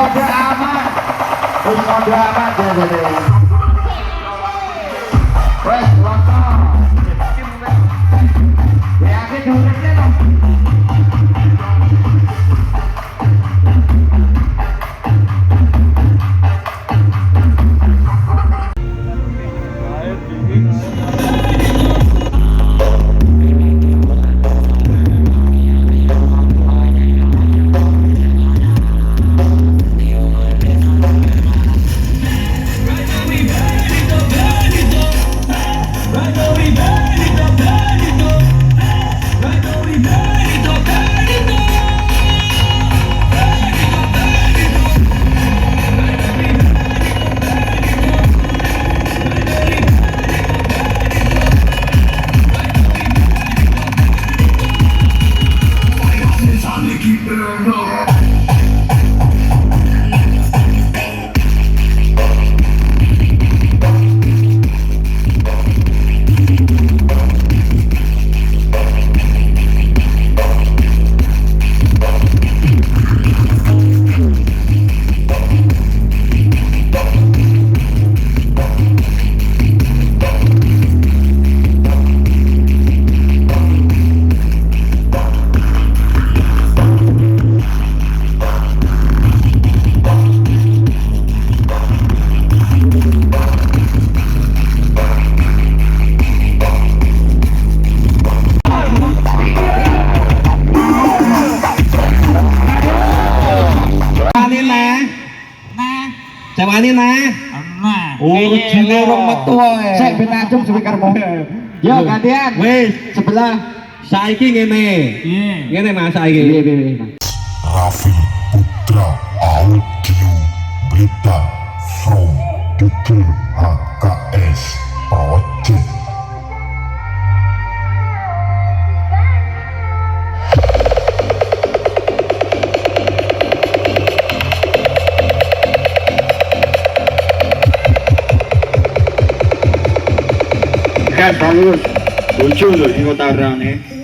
kode aman. Wis kode aman jadi. Wes loto. Ya aku durungnya dong. Cewani nah. Cilurung metu ae. Sik ben acung suwi karepmu. Yo gantian. Wis, Sebelah. saiki ngene. Ngene Mas saiki. Piye. Raffi Putra Audio Berita from Dukil HKS Project. Kan bagus. Lucu loh ini kota orangnya.